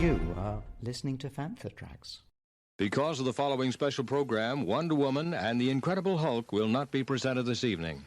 You are listening to Fantha Tracks. Because of the following special program, Wonder Woman and the Incredible Hulk will not be presented this evening.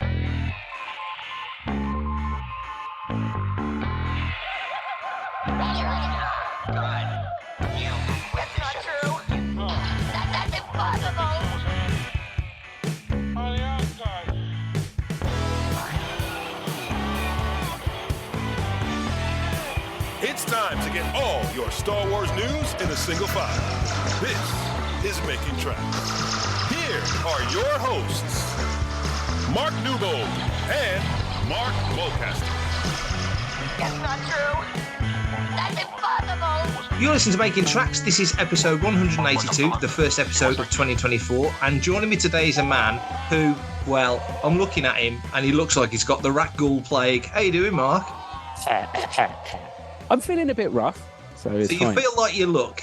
It's time to get all your Star Wars news in a single file. This is Making Tracks. Here are your hosts, Mark Newbold and Mark Mulcaster. It's not true. That's impossible. You're listening to Making Tracks. This is episode 182, the first episode of 2024. And joining me today is a man who, well, I'm looking at him and he looks like he's got the rat ghoul plague. How you doing, Mark? I'm feeling a bit rough, so it's you fine. Feel like you look?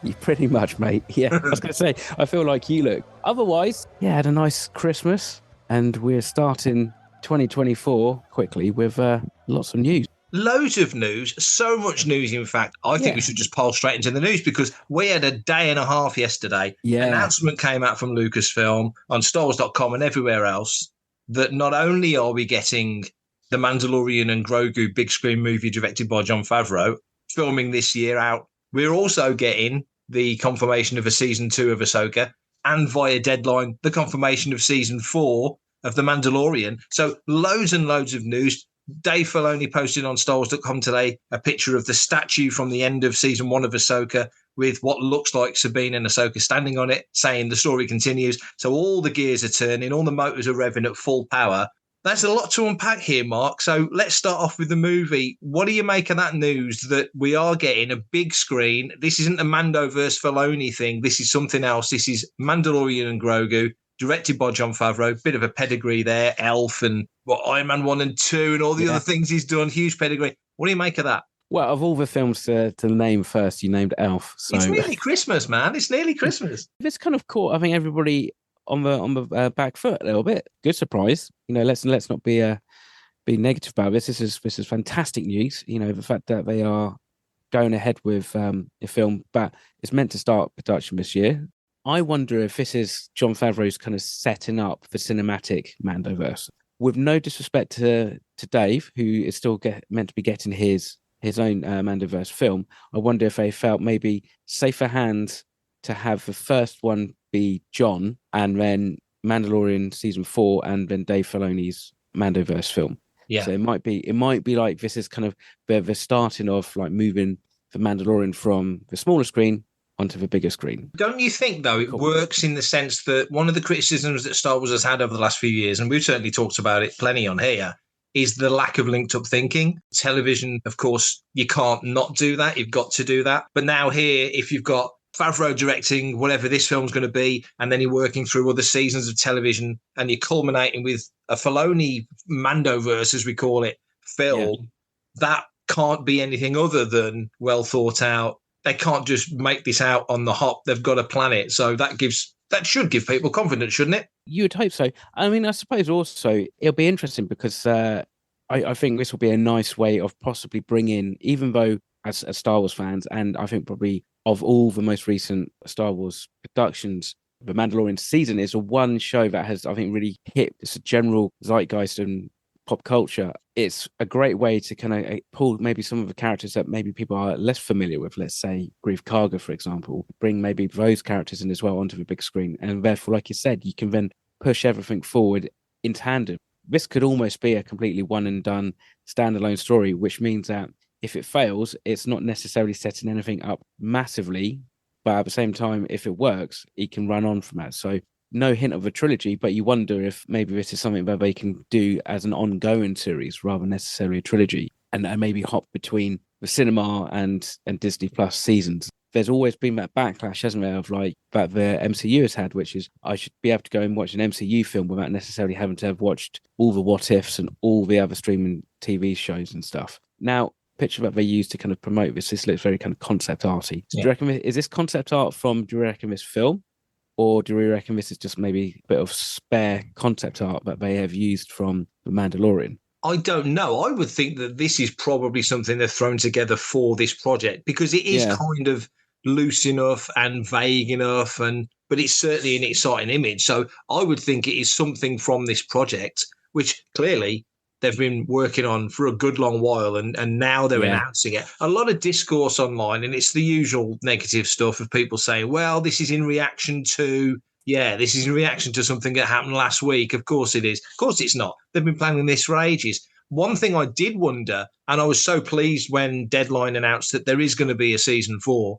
You pretty much, mate. Yeah, I was going to say, I feel like you look. Otherwise, yeah, had a nice Christmas, and we're starting 2024 quickly with lots of news. Loads of news, so much news, in fact. I think we should just pile straight into the news because we had a day and a half yesterday. Yeah. Announcement came out from Lucasfilm on StarWars.com and everywhere else that not only are we getting the Mandalorian and Grogu big screen movie directed by Jon Favreau filming this year out, we're also getting the confirmation of a season 2 of Ahsoka and via deadline, the confirmation of season 4 of The Mandalorian. So loads and loads of news. Dave Filoni posted on StarWars.com today a picture of the statue from the end of season 1 of Ahsoka with what looks like Sabine and Ahsoka standing on it, saying the story continues. So all the gears are turning, all the motors are revving at full power. That's a lot to unpack here, Mark. So let's start off with the movie. What do you make of that news that we are getting a big screen? This isn't a Mandoverse Filoni thing. This is something else. This is Mandalorian and Grogu, directed by Jon Favreau. Bit of a pedigree there. Elf and Iron Man 1 and 2 and all the other things he's done. Huge pedigree. What do you make of that? Well, of all the films to name first, you named Elf. So it's nearly Christmas, man. It's nearly Christmas. It's kind of caught, I think, everybody on the back foot a little bit. Good surprise. You know, let's not be negative about this. This is fantastic news. You know, the fact that they are going ahead with the film, but it's meant to start production this year. I wonder if this is Jon Favreau's kind of setting up the cinematic Mandoverse. With no disrespect to Dave, who is still meant to be getting his own Mandoverse film, I wonder if they felt maybe safer hands to have the first one be John and then Mandalorian season 4 and then Dave Filoni's Mandoverse film. Yeah. So it might be like this is kind of the starting of like moving the Mandalorian from the smaller screen onto the bigger screen. Don't you think, though, it works in the sense that one of the criticisms that Star Wars has had over the last few years, and we've certainly talked about it plenty on here, is the lack of linked up thinking. Television, of course, you can't not do that. You've got to do that. But now here, if you've got Favreau directing whatever this film's going to be, and then you're working through other seasons of television, and you're culminating with a Filoni Mandoverse, as we call it, film, that can't be anything other than well thought out. They can't just make this out on the hop. They've got to plan it. So that should give people confidence, shouldn't it? You would hope so. I mean, I suppose also it'll be interesting because I think this will be a nice way of possibly bringing, even though as Star Wars fans, and I think probably of all the most recent Star Wars productions, the Mandalorian season is a one show that has, I think, really hit this general zeitgeist and pop culture. It's a great way to kind of pull maybe some of the characters that maybe people are less familiar with, let's say Grief Karga, for example, bring maybe those characters in as well onto the big screen. And therefore, like you said, you can then push everything forward in tandem. This could almost be a completely one and done standalone story, which means that if it fails, it's not necessarily setting anything up massively, but at the same time, if it works, it can run on from that. So no hint of a trilogy, but you wonder if maybe this is something that they can do as an ongoing series rather than necessarily a trilogy, and maybe hop between the cinema and Disney Plus seasons. There's always been that backlash, hasn't there, of like that the MCU has had, which is I should be able to go and watch an MCU film without necessarily having to have watched all the what ifs and all the other streaming TV shows and stuff. Now, picture that they use to kind of promote this looks very kind of concept arty. So do you reckon is this concept art from, do you reckon, this film? Or do you reckon this is just maybe a bit of spare concept art that they have used from The Mandalorian? I don't know. I would think that this is probably something they've thrown together for this project because it is kind of loose enough and vague enough, but it's certainly an exciting image. So I would think it is something from this project, which clearly they've been working on for a good long while, and now they're announcing it. A lot of discourse online, and it's the usual negative stuff of people saying, well, this is in reaction to... Yeah, this is in reaction to something that happened last week. Of course it is. Of course it's not. They've been planning this for ages. One thing I did wonder, and I was so pleased when Deadline announced that there is going to be a season 4,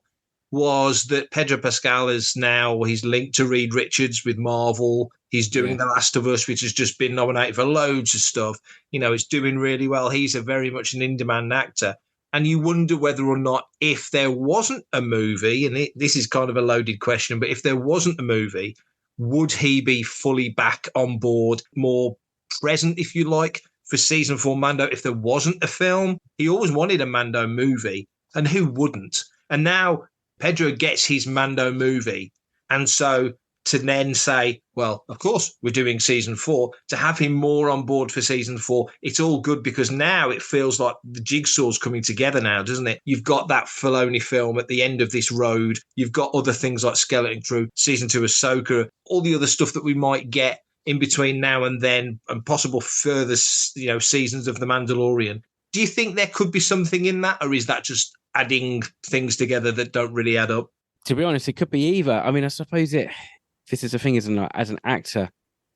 was that Pedro Pascal is now, he's linked to Reed Richards with Marvel. He's doing The Last of Us, which has just been nominated for loads of stuff. You know, it's doing really well. He's a very much an in-demand actor. And you wonder whether or not, if there wasn't a movie, and this is kind of a loaded question, but if there wasn't a movie, would he be fully back on board, more present, if you like, for season 4 Mando if there wasn't a film? He always wanted a Mando movie, and who wouldn't? And now Pedro gets his Mando movie. And so to then say, well, of course, we're doing season 4, to have him more on board for season 4, it's all good because now it feels like the jigsaw's coming together now, doesn't it? You've got that Filoni film at the end of this road. You've got other things like Skeleton Crew, season 2 Ahsoka, all the other stuff that we might get in between now and then, and possible further, seasons of The Mandalorian. Do you think there could be something in that, or is that just adding things together that don't really add up? To be honest, it could be either. I mean, I suppose this is the thing, isn't it? As an actor,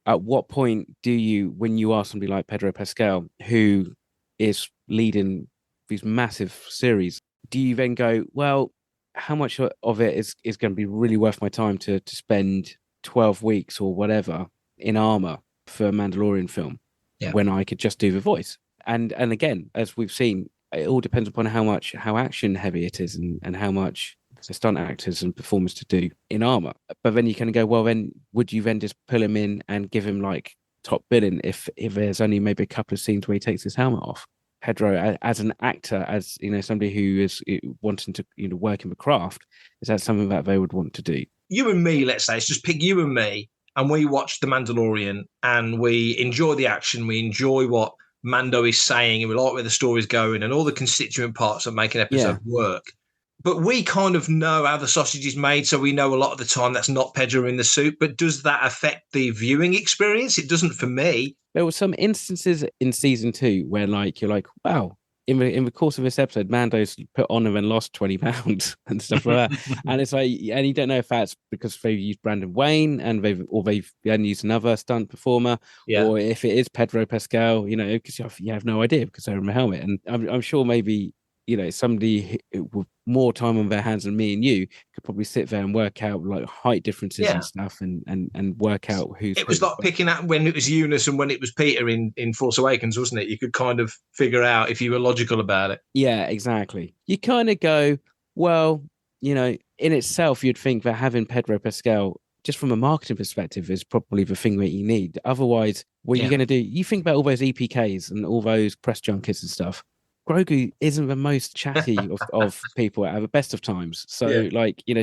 at what point do you, when you are somebody like Pedro Pascal, who is leading these massive series, do you then go, well, how much of it is going to be really worth my time to spend 12 weeks or whatever in armor for a Mandalorian film when I could just do the voice? And again, as we've seen, it all depends upon how action heavy it is and how much the stunt actors and performers to do in armor. But then you can go, well, then would you then just pull him in and give him like top billing if there's only maybe a couple of scenes where he takes his helmet off? Pedro, as an actor, as somebody who is wanting to work in the craft, is that something that they would want to do? You and me, let's say, let's just pick you and me, and we watch The Mandalorian and we enjoy the action, we enjoy what Mando is saying, and we like where the story's going and all the constituent parts that make an episode work. But we kind of know how the sausage is made, so we know a lot of the time that's not Pedro in the suit. But does that affect the viewing experience? It doesn't for me. There were some instances in season 2 where, you're like, wow, in the course of this episode, Mando's put on and lost 20 pounds and stuff like that. And it's like, and you don't know if that's because they've used Brandon Wayne and they've used another stunt performer, or if it is Pedro Pascal, because you have no idea because they're in the helmet. And I'm sure maybe, somebody with more time on their hands than me and you could probably sit there and work out height differences and stuff and work out who's... It was like picking out when it was Eunice and when it was Peter in Force Awakens, wasn't it? You could kind of figure out if you were logical about it. Yeah, exactly. You kind of go, well, in itself, you'd think that having Pedro Pascal, just from a marketing perspective, is probably the thing that you need. Otherwise, what you're going to do, you think about all those EPKs and all those press junkets and stuff. Grogu isn't the most chatty of people at the best of times. So,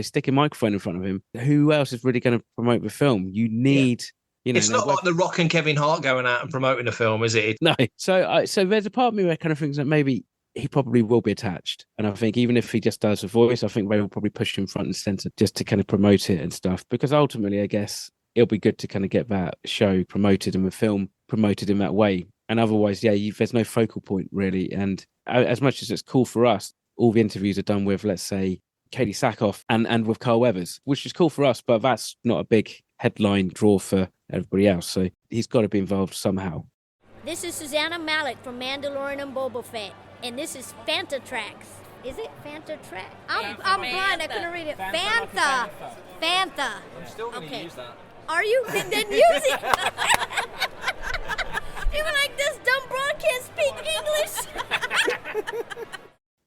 stick a microphone in front of him. Who else is really going to promote the film? You need, it's not like The Rock and Kevin Hart going out and promoting a film, is it? No. So there's a part of me where kind of thinks that maybe he probably will be attached. And I think even if he just does a voice, I think they will probably push him front and center just to kind of promote it and stuff. Because ultimately, I guess it'll be good to kind of get that show promoted and the film promoted in that way. And otherwise, there's no focal point really. And as much as it's cool for us, all the interviews are done with, let's say, Katie Sackhoff and with Carl Weathers, which is cool for us, but that's not a big headline draw for everybody else. So he's got to be involved somehow. This is Susanna Malik from Mandalorian and Boba Fett, and this is Fanta Tracks. Is it Fanta Track? I'm blind. I couldn't read it. Fanta. I'm still going to use that. Are you? Then use it. People like this dumb broad can't speak English.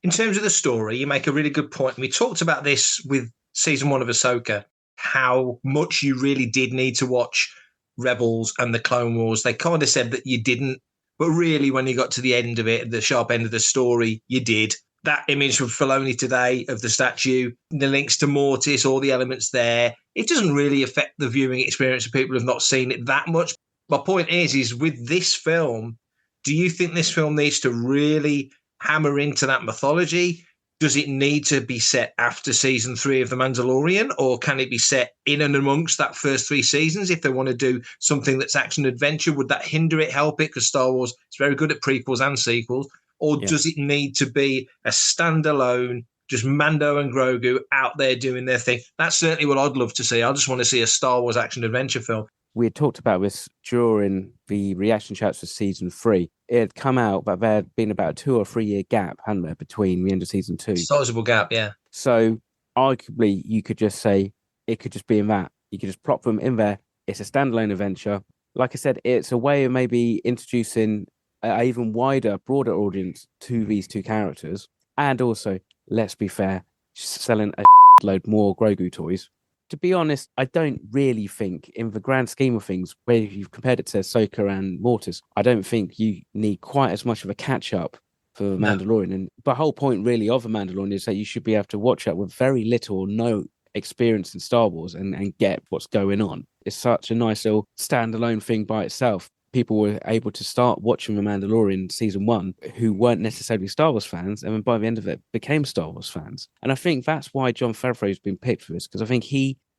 In terms of the story, you make a really good point. We talked about this with season 1 of Ahsoka, how much you really did need to watch Rebels and the Clone Wars. They kind of said that you didn't, but really when you got to the end of it, the sharp end of the story, you did. That image from Filoni today of the statue, the links to Mortis, all the elements there, it doesn't really affect the viewing experience of people who have not seen it that much. My point is with this film, Do you think this film needs to really hammer into that mythology? Does it need to be set after season 3 of The Mandalorian, or can it be set in and amongst that first 3 seasons? If they want to do something that's action adventure, would that hinder it, help it? Because Star Wars is very good at prequels and sequels. Or does it need to be a standalone, just Mando and Grogu out there doing their thing? That's certainly what I'd love to see. I just want to see a Star Wars action adventure film. We had talked about this during the reaction chats for season 3. It had come out, but there had been about a 2 or 3 year gap, hadn't there, between the end of season 2. Sizable gap, yeah. So arguably, you could just say it could just be in that. You could just plop them in there. It's a standalone adventure. Like I said, it's a way of maybe introducing an even wider, broader audience to these 2 characters. And also, let's be fair, selling a load more Grogu toys. To be honest, I don't really think, in the grand scheme of things, where you've compared it to Ahsoka and Mortis, I don't think you need quite as much of a catch-up for The Mandalorian. And the whole point, really, of The Mandalorian is that you should be able to watch it with very little or no experience in Star Wars and get what's going on. It's such a nice little standalone thing by itself. People were able to start watching The Mandalorian season 1 who weren't necessarily Star Wars fans, and by the end of it became Star Wars fans. And I think that's why Jon Favreau's been picked for this, because I think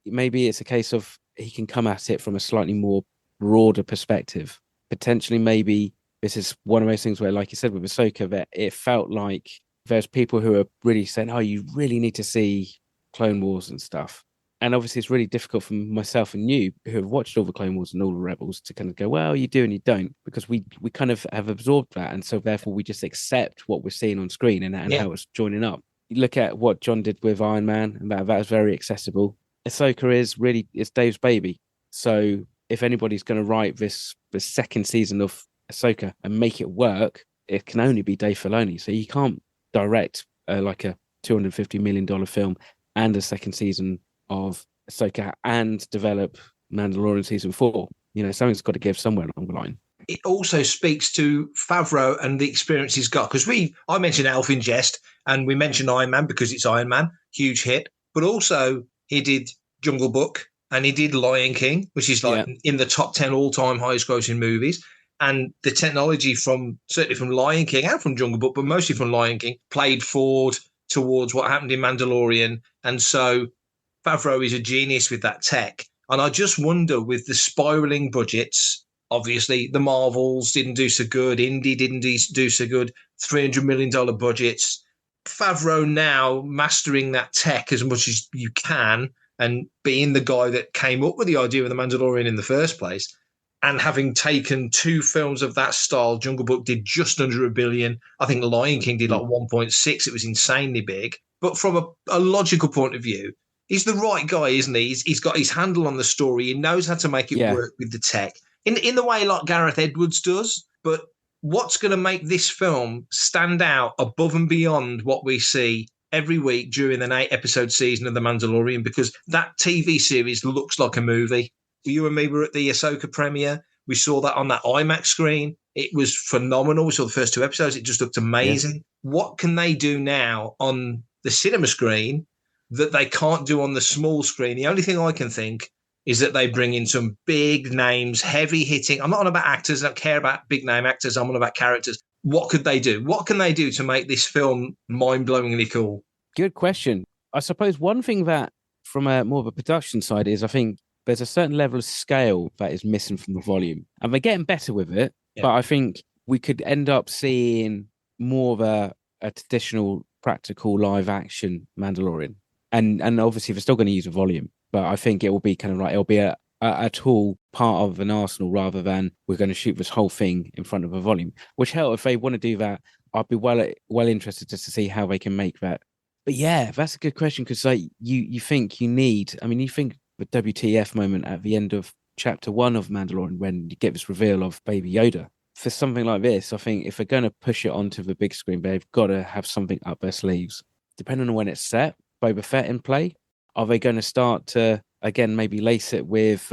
maybe it's a case of he can come at it from a slightly more broader perspective. Potentially, maybe this is one of those things where, like you said with Ahsoka, that it felt like there's people who are really saying, oh, you really need to see Clone Wars and stuff. And obviously, it's really difficult for myself and you, who have watched all the Clone Wars and all the Rebels, to kind of go, well, you do and you don't, because we kind of have absorbed that. And so therefore, we just accept what we're seeing on screen and how it's joining up. You look at what John did with Iron Man, and that was very accessible. Ahsoka it's Dave's baby. So if anybody's going to write the second season of Ahsoka and make it work, it can only be Dave Filoni. So you can't direct like a $250 million film and a second season of Ahsoka and develop Mandalorian season 4. Something's got to give somewhere along the line. It also speaks to Favreau and the experience he's got, because I mentioned Elf in Jest and we mentioned Iron Man because it's Iron Man, huge hit, but also he did Jungle Book and he did Lion King, which is in the top 10 all-time highest grossing movies. And the technology certainly from Lion King and from Jungle Book, but mostly from Lion King, played forward towards what happened in Mandalorian. And so Favreau is a genius with that tech. And I just wonder, with the spiraling budgets, obviously the Marvels didn't do so good, Indy didn't do so good, $300 million budgets. Favreau now mastering that tech as much as you can and being the guy that came up with the idea of The Mandalorian in the first place, and having taken 2 films of that style. Jungle Book did just under $1 billion. I think Lion King did like 1.6. It was insanely big. But from a logical point of view, he's the right guy, isn't he? He's got his handle on the story. He knows how to make it work with the tech in the way like Gareth Edwards does. But what's going to make this film stand out above and beyond what we see every week during an 8-episode season of The Mandalorian? Because that TV series looks like a movie. You and me were at the Ahsoka premiere. We saw that on that IMAX screen. It was phenomenal. We saw the first 2 episodes. It just looked amazing. Yeah. What can they do now on the cinema screen that they can't do on the small screen? The only thing I can think is that they bring in some big names, heavy hitting. I'm not on about actors. I don't care about big name actors. I'm on about characters. What could they do? What can they do to make this film mind-blowingly cool? Good question. I suppose one thing that from a more of a production side is, I think there's a certain level of scale that is missing from the volume. And they're getting better with it. Yeah. But I think we could end up seeing more of a traditional, practical, live action Mandalorian. And obviously, they're still going to use a volume. But I think it will be kind of like, it'll be a tool, part of an arsenal, rather than we're going to shoot this whole thing in front of a volume. Which, hell, if they want to do that, I'd be well interested just to see how they can make that. But yeah, that's a good question, because like you think you need, you think the WTF moment at the end of chapter 1 of Mandalorian, when you get this reveal of Baby Yoda. For something like this, I think if they're going to push it onto the big screen, they've got to have something up their sleeves. Depending on when it's set, Boba Fett in play, are they going to start to, again, maybe lace it with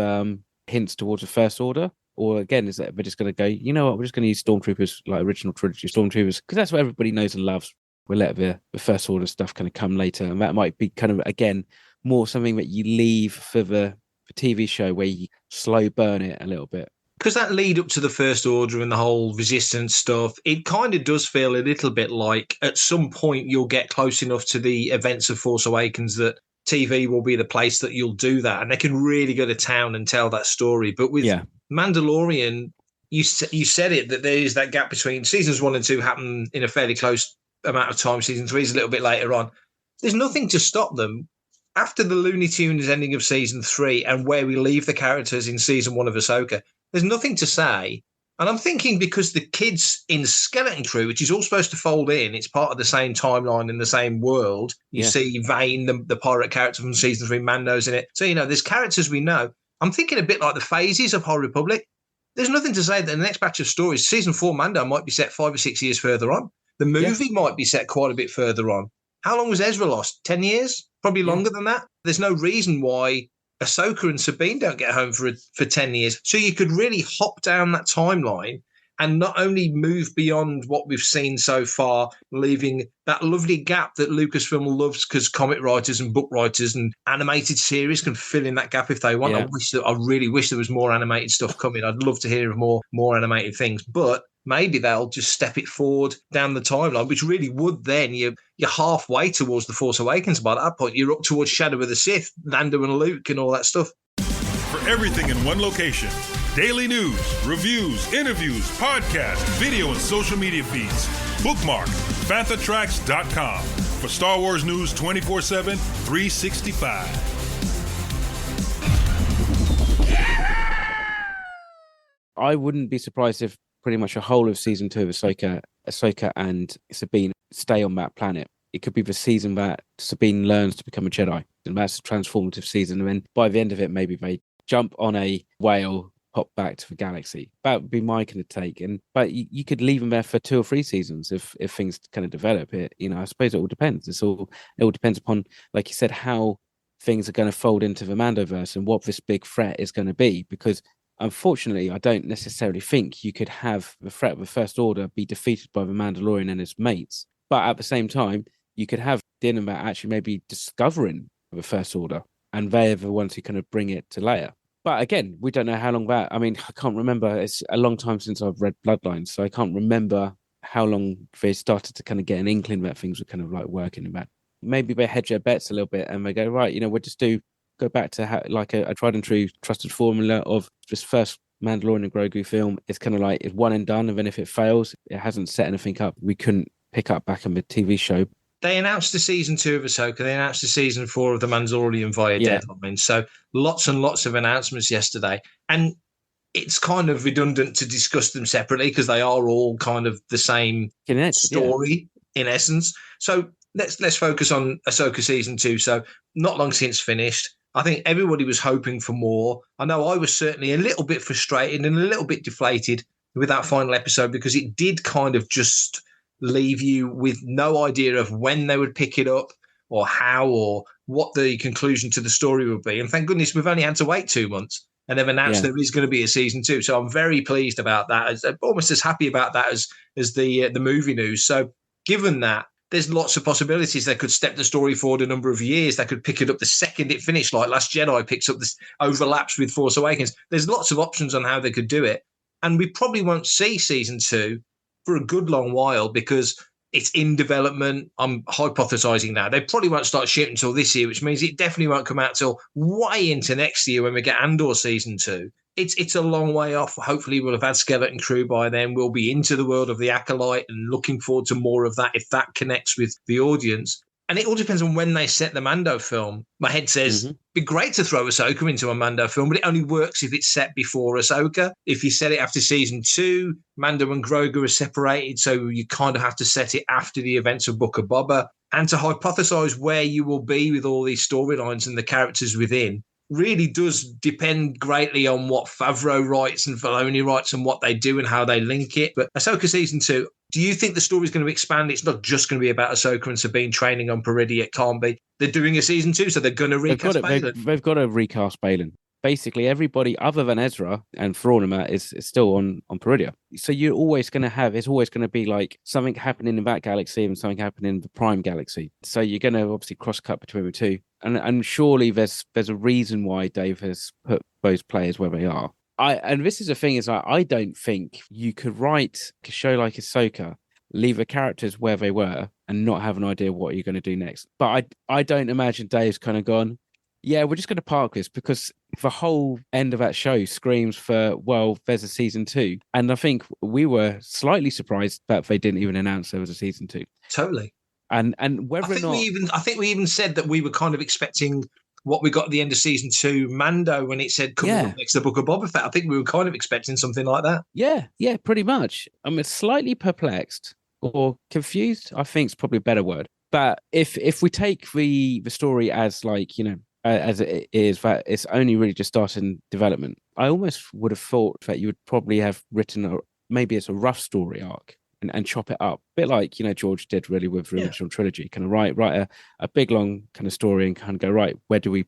hints towards the First Order? Or again, is that we're just going to go, you know what, we're just going to use stormtroopers, like original trilogy stormtroopers, because that's what everybody knows and loves. We'll let the First Order stuff kind of come later. And that might be kind of, again, more something that you leave for the TV show, where you slow burn it a little bit. because that lead up to the First Order and the whole resistance stuff, it kind of does feel a little bit like at some point you'll get close enough to the events of Force Awakens that TV will be the place that you'll do that. And they can really go to town and tell that story. But with Mandalorian, you said it, that there is that gap between seasons 1 and 2 happen in a fairly close amount of time. Season 3 is a little bit later on. There's nothing to stop them. After the Looney Tunes ending of season 3 and where we leave the characters in season 1 of Ahsoka, there's nothing to say. And I'm thinking because the kids in Skeleton Crew, which is all supposed to fold in, it's part of the same timeline in the same world. You see Vane, the pirate character from season 3, Mando's in it. So, there's characters we know. I'm thinking a bit like the phases of High Republic. There's nothing to say that the next batch of stories, season 4 Mando might be set 5 or 6 years further on. The movie might be set quite a bit further on. How long was Ezra lost? 10 years? Probably longer than that. There's no reason why Ahsoka and Sabine don't get home for 10 years. So you could really hop down that timeline and not only move beyond what we've seen so far, leaving that lovely gap that Lucasfilm loves because comic writers and book writers and animated series can fill in that gap if they want. I really wish there was more animated stuff coming. I'd love to hear of more animated things, but maybe they'll just step it forward down the timeline, which really would then, you're halfway towards The Force Awakens by that point. You're up towards Shadow of the Sith, Lando and Luke and all that stuff. For everything in one location, daily news, reviews, interviews, podcasts, video, and social media feeds, bookmark fathier.com for Star Wars news 24/7, 365. I wouldn't be surprised if pretty much a whole of season 2 of Ahsoka and Sabine stay on that planet. It could be the season that Sabine learns to become a Jedi, and that's a transformative season. And then by the end of it, maybe they jump on a whale, pop back to the galaxy. That would be my kind of take. But you could leave them there for 2 or 3 seasons if things kind of develop it. I suppose it all depends. It all depends upon, like you said, how things are going to fold into the Mandoverse and what this big threat is going to be. Because unfortunately, I don't necessarily think you could have the threat of the First Order be defeated by the Mandalorian and his mates. But at the same time, you could have Din actually maybe discovering the First Order, and they're the ones who kind of bring it to Leia. But again, we don't know how long I can't remember. It's a long time since I've read Bloodlines, so I can't remember how long they started to kind of get an inkling that things were kind of like working in that. Maybe they hedge their bets a little bit and they go, right, we'll just go back to a tried and true trusted formula of this first Mandalorian and Grogu film. It's kind of like it's one and done, and then if it fails, it hasn't set anything up. We couldn't pick up back on the TV show. They announced the season 2 of Ahsoka. They announced the season 4 of The Mandalorian via Deadline. So lots and lots of announcements yesterday. And it's kind of redundant to discuss them separately because they are all kind of the same story in essence. So let's focus on Ahsoka season 2. So not long since finished. I think everybody was hoping for more. I know I was certainly a little bit frustrated and a little bit deflated with that final episode because it did kind of just leave you with no idea of when they would pick it up or how or what the conclusion to the story would be. And thank goodness we've only had to wait 2 months and they've announced there is going to be a season 2. So I'm very pleased about that. I'm almost as happy about that as the movie news. So given that, there's lots of possibilities. They could step the story forward a number of years. They could pick it up the second it finished, like Last Jedi picks up this overlaps with Force Awakens. There's lots of options on how they could do it. And we probably won't see season 2 for a good long while because it's in development. I'm hypothesizing now. They probably won't start shooting until this year, which means it definitely won't come out till way into next year when we get Andor season 2. It's a long way off. Hopefully we'll have had Skeleton Crew by then. We'll be into the world of the Acolyte and looking forward to more of that if that connects with the audience. And it all depends on when they set the Mando film. My head says, it'd be great to throw Ahsoka into a Mando film, but it only works if it's set before Ahsoka. If you set it after season 2, Mando and Grogu are separated, so you kind of have to set it after the events of Book of Boba. And to hypothesize where you will be with all these storylines and the characters within really does depend greatly on what Favreau writes and Filoni writes and what they do and how they link it. But Ahsoka season 2, do you think the story's going to expand? It's not just going to be about Ahsoka and Sabine training on Peridea. It can't be. They're doing a season 2, so they're going to recast Baylan. They've got to recast Baylan. Basically, everybody other than Ezra and Thrawnima is still on Peridea. So you're always going to have, it's always going to be like something happening in that galaxy and something happening in the Prime galaxy. So you're going to obviously cross-cut between the two. And surely there's a reason why Dave has put those players where they are. And this is the thing, is I don't think you could write a show like Ahsoka, leave the characters where they were, and not have an idea what you're going to do next. But I don't imagine Dave's kind of gone, yeah, we're just going to park this, because the whole end of that show screams for, well, there's a season 2. And I think we were slightly surprised that they didn't even announce there was a season 2. Totally. And whether or not I think we even said that we were kind of expecting what we got at the end of season 2, Mando, when it said coming up next, the Book of Boba Fett. I think we were kind of expecting something like that. Yeah, pretty much. I'm slightly perplexed or confused, I think is probably a better word. But if we take the story as like, you know, as it is, that it's only really just starting development, I almost would have thought that you would probably have written maybe it's a rough story arc and chop it up, a bit like, you know, George did really with the original trilogy, kind of write a big long kind of story and kind of go, right, where do we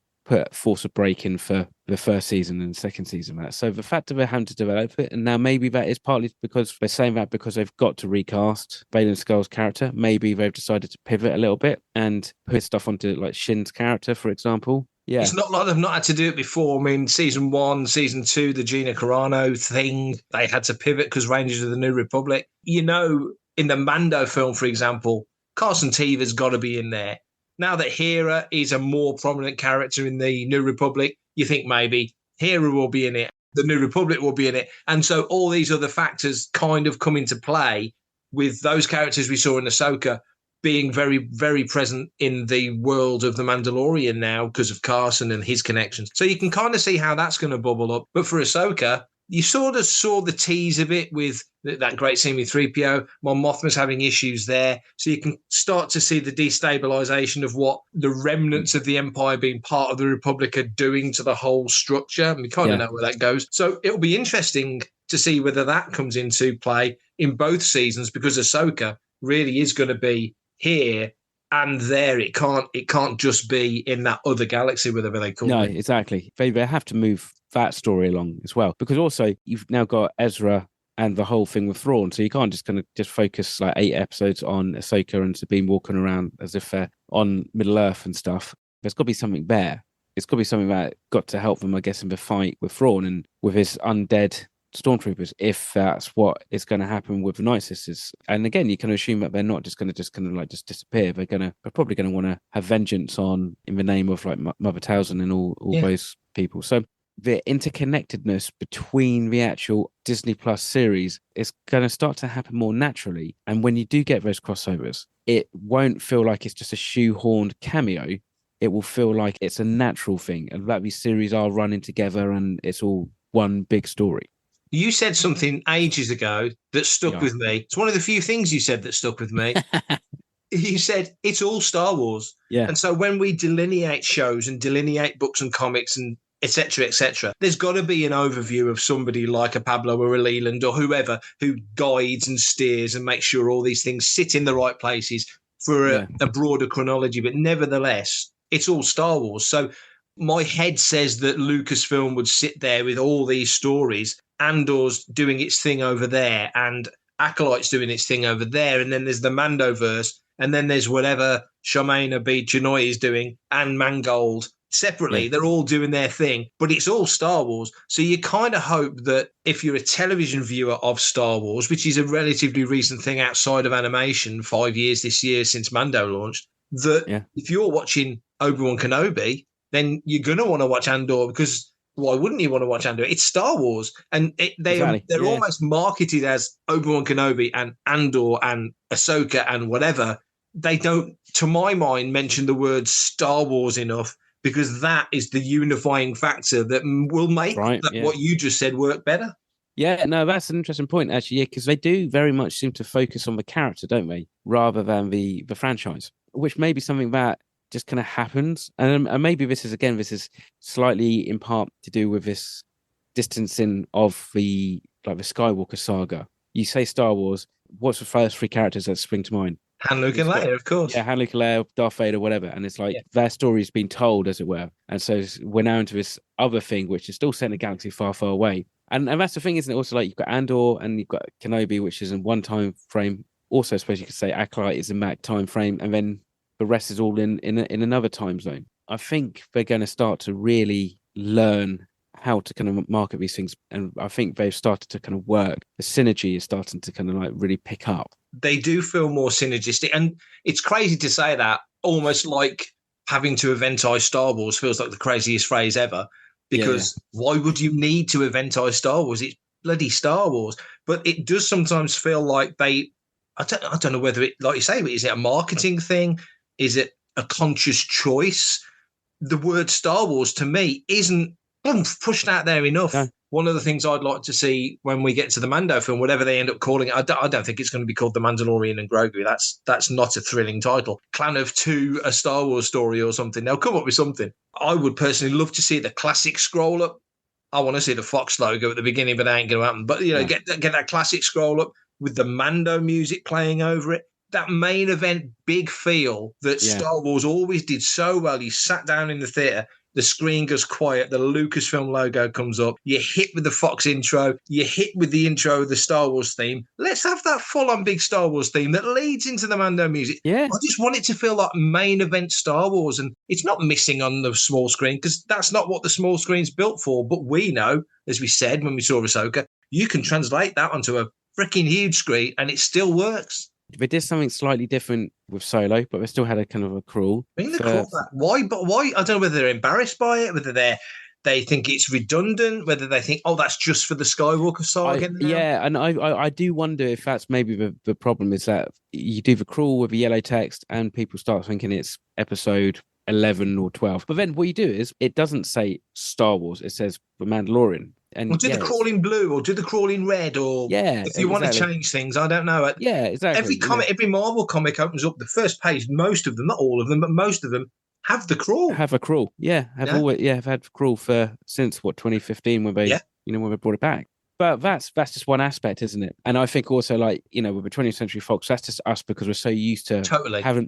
force a break in for the first season and second season of that. So the fact that they're having to develop it, and now maybe that is partly because they're saying that because they've got to recast Baylan Skoll's character. Maybe they've decided to pivot a little bit and put stuff onto like Shin's character, for example. Yeah, it's not like they've not had to do it before. I mean, season 1, season 2, the Gina Carano thing, they had to pivot because Rangers of the New Republic. You know, in the Mando film, for example, Carson Teva's got to be in there. Now that Hera is a more prominent character in the New Republic, you think maybe Hera will be in it, the New Republic will be in it. And so all these other factors kind of come into play with those characters we saw in Ahsoka being very, very present in the world of The Mandalorian now because of Carson and his connections. So you can kind of see how that's going to bubble up. But for Ahsoka, you sort of saw the tease of it with that great scene with 3PO. Mon Mothma's having issues there. So you can start to see the destabilization of what the remnants of the Empire being part of the Republic are doing to the whole structure. And we kind of know where that goes. So it'll be interesting to see whether that comes into play in both seasons, because Ahsoka really is going to be here and there. It can't just be in that other galaxy, whatever they call it. No, exactly. They have to move that story along as well, because also you've now got Ezra and the whole thing with Thrawn, so you can't just kind of just focus like 8 episodes on Ahsoka and Sabine walking around as if they're on Middle Earth and stuff. There's got to be something there. It's got to be something that got to help them, I guess, in the fight with Thrawn and with his undead stormtroopers, if that's what is going to happen with the Night Sisters. And again, you can assume that they're not just going to disappear. They're probably going to want to have vengeance on in the name of like Mother Townsend and all those people. So the interconnectedness between the actual Disney Plus series is going to start to happen more naturally. And when you do get those crossovers, it won't feel like it's just a shoehorned cameo. It will feel like it's a natural thing, and that these series are running together and it's all one big story. You said something ages ago that stuck with me. It's one of the few things you said that stuck with me. You said it's all Star Wars. Yeah. And so when we delineate shows and delineate books and comics and et cetera, there's got to be an overview of somebody like a Pablo or a Leland or whoever who guides and steers and makes sure all these things sit in the right places for a broader chronology. But nevertheless, it's all Star Wars. So my head says that Lucasfilm would sit there with all these stories, Andor's doing its thing over there, and Acolyte's doing its thing over there, and then there's the Mandoverse, and then there's whatever Shamaina B. Chinoy is doing, and Mangold. Separately, they're all doing their thing, but it's all Star Wars. So you kind of hope that if you're a television viewer of Star Wars, which is a relatively recent thing outside of animation, 5 years this year since Mando launched, that if you're watching Obi-Wan Kenobi, then you're going to want to watch Andor, because why wouldn't you want to watch Andor? It's Star Wars. And they're almost marketed as Obi-Wan Kenobi and Andor and Ahsoka and whatever. They don't, to my mind, mention the word Star Wars enough, because that is the unifying factor that will make what you just said work better. Yeah, no, that's an interesting point, actually, because they do very much seem to focus on the character, don't they, rather than the franchise, which may be something that just kind of happens. And maybe this is slightly in part to do with this distancing of the Skywalker saga. You say Star Wars, what's the first 3 characters that spring to mind? Han, Luke, and Leia, of course. Yeah, Han, Luke, and Leia, Darth Vader, whatever. And it's like their story's been told, as it were. And so we're now into this other thing, which is still set in a galaxy far, far away. And that's the thing, isn't it? Also, like, you've got Andor and you've got Kenobi, which is in one time frame. Also, I suppose you could say Acolyte is in that time frame, and then the rest is all in another time zone. I think they're going to start to really learn how to kind of market these things. And I think they've started to kind of work. The synergy is starting to kind of like really pick up. They do feel more synergistic. And it's crazy to say that, almost like having to eventize Star Wars feels like the craziest phrase ever. Because why would you need to eventize Star Wars? It's bloody Star Wars. But it does sometimes feel like I don't know whether it, like you say, is it a marketing thing? Is it a conscious choice? The word Star Wars to me isn't pushed out there enough. No. One of the things I'd like to see when we get to the Mando film, whatever they end up calling it, I don't think it's going to be called The Mandalorian and Grogu. That's not a thrilling title. Clan of Two, a Star Wars story or something. They'll come up with something. I would personally love to see the classic scroll up. I want to see the Fox logo at the beginning, but that ain't going to happen. But, get that classic scroll up with the Mando music playing over it. That main event big feel that Star Wars always did so well. You sat down in the theater, the screen goes quiet, the Lucasfilm logo comes up, you hit with the Fox intro, you hit with the intro of the Star Wars theme. Let's have that full-on big Star Wars theme that leads into the Mando music. Yeah. I just want it to feel like main event Star Wars, and it's not missing on the small screen because that's not what the small screen's built for. But we know, as we said when we saw Ahsoka, you can translate that onto a freaking huge screen and it still works. They did something slightly different with Solo, but they still had a kind of a crawl. I mean, why? But why? I don't know whether they're embarrassed by it, whether they think it's redundant, whether they think, oh, that's just for the Skywalker saga. Yeah, and I do wonder if that's maybe the problem is that you do the crawl with the yellow text and people start thinking it's episode 11 or 12. But then what you do is it doesn't say Star Wars, it says The Mandalorian. And or do the crawl in blue, or do the crawl in red, or if you want to change things, I don't know. Yeah, exactly. Every Marvel comic opens up the first page. Most of them, not all of them, but most of them have the crawl. Have a crawl, I've had crawl since 2015 when they, when they brought it back. But that's just one aspect, isn't it? And I think also, like, with the 20th Century Fox, that's just us because we're so used to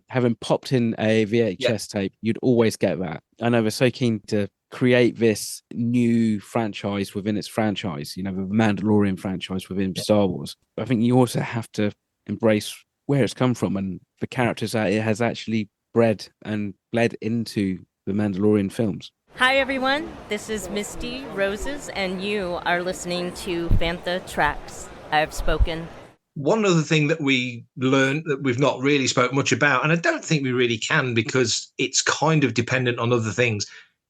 having popped in a VHS tape. You'd always get that. I know they're so keen to create this new franchise within its franchise, the Mandalorian franchise within Star Wars. I think you also have to embrace where it's come from and the characters that it has actually bred and bled into the Mandalorian films. Hi everyone, this is Misty Roses and you are listening to Fantha Tracks. I've spoken. One other thing that we learned that we've not really spoke much about, and I don't think we really can because it's kind of dependent on other things,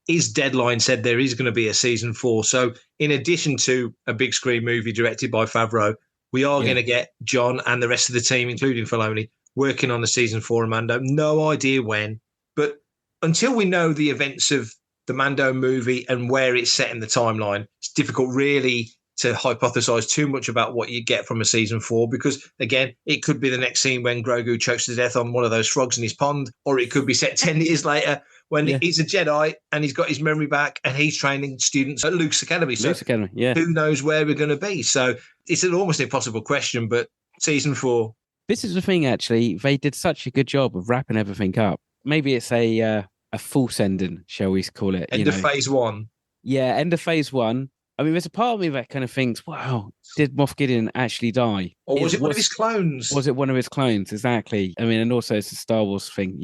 is Deadline said there is going to be a season 4. So in addition to a big screen movie directed by Favreau, we are going to get John and the rest of the team, including Filoni, working on the season 4 of Mando. No idea when, but until we know the events of the Mando movie and where it's set in the timeline, it's difficult really to hypothesize too much about what you get from a season 4 because, again, it could be the next scene when Grogu chokes to death on one of those frogs in his pond, or it could be set 10 years later when he's a Jedi and he's got his memory back and he's training students at Luke's Academy. So who knows where we're going to be? So it's an almost impossible question, but season 4. This is the thing, actually. They did such a good job of wrapping everything up. Maybe it's a false ending, shall we call it? End of phase 1. Yeah, end of phase 1. I mean, there's a part of me that kind of thinks, wow, did Moff Gideon actually die? Or was it one of his clones? Was it one of his clones? Exactly. I mean, and also it's a Star Wars thing,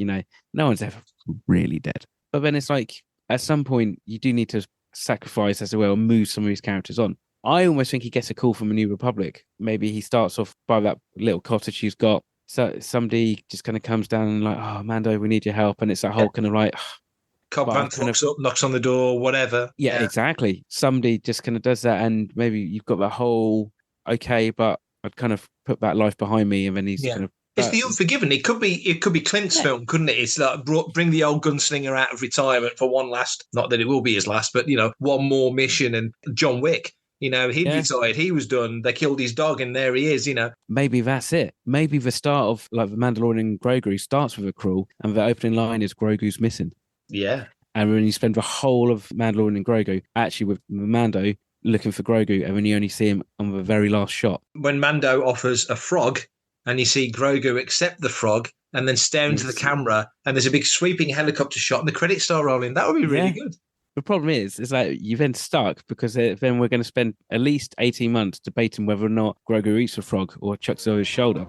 no one's ever really dead. But then it's like, at some point, you do need to sacrifice, as well, and move some of these characters on. I almost think he gets a call from a New Republic. Maybe he starts off by that little cottage he's got. So somebody just kind of comes down and like, oh, Mando, we need your help. And it's that whole kind of like... Cobb Vanth walks up, knocks on the door, whatever. Yeah, exactly. Somebody just kind of does that, and maybe you've got that whole, okay, but I'd kind of put that life behind me, and then he's kind of... It's the Unforgiven. It could be Clint's film, couldn't it? It's like bring the old gunslinger out of retirement for one last, not that it will be his last, but, one more mission. And John Wick, he retired, he was done. They killed his dog, and there he is, Maybe that's it. Maybe the start of like the Mandalorian Grogu starts with a crawl, and the opening line is Grogu's missing. Yeah. And when you spend the whole of Mandalorian and Grogu actually with Mando looking for Grogu, and when you only see him on the very last shot. When Mando offers a frog and you see Grogu accept the frog and then stare into the camera and there's a big sweeping helicopter shot and the credits start rolling, that would be really good. The problem is like you've then stuck because then we're going to spend at least 18 months debating whether or not Grogu eats the frog or chucks it over his shoulder.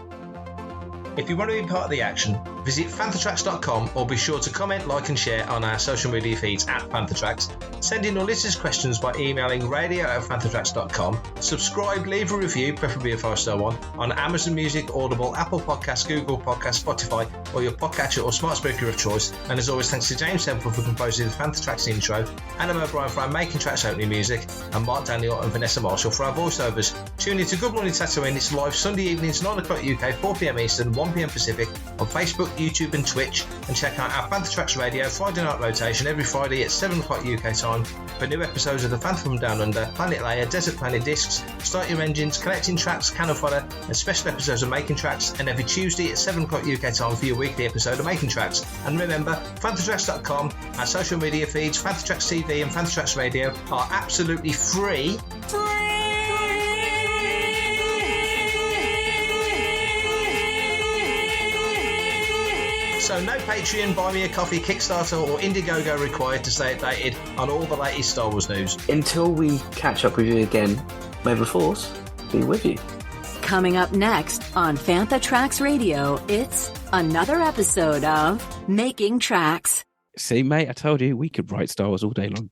If you want to be part of the action, visit fanthatracks.com or be sure to comment, like and share on our social media feeds at Fanthatracks. Send in your listeners' questions by emailing radio@fanthatracks.com. Subscribe, leave a review, preferably a 5-star one, on Amazon Music, Audible, Apple Podcasts, Google Podcasts, Spotify, or your podcatcher or smart speaker of choice. And as always, thanks to James Temple for composing the Fanthatracks intro, Adam O'Brien for our Making Tracks opening music, and Mark Daniel and Vanessa Marshall for our voiceovers. Tune in to Good Morning Tatooine. It's live Sunday evenings, 9 o'clock UK, 4 p.m. Eastern, 1 p.m. Pacific, on Facebook, YouTube and Twitch. And check out our Fanthatracks Radio Friday night rotation every Friday at 7 o'clock UK time for new episodes of The Phantom from Down Under, Planet Leia, Desert Planet Discs, Start Your Engines, Collecting Tracks, Cannon Fodder, and special episodes of Making Tracks, and every Tuesday at 7 o'clock UK time for your weekly episode of Making Tracks. And remember, fanthatracks.com, our social media feeds, Fanthatracks TV and Fanthatracks Radio are absolutely free. So no Patreon, Buy Me a Coffee, Kickstarter or Indiegogo required to stay updated on all the latest Star Wars news. Until we catch up with you again, may the Force be with you. Coming up next on Fanthatracks Radio, it's another episode of Making Tracks. See, mate, I told you we could write Star Wars all day long.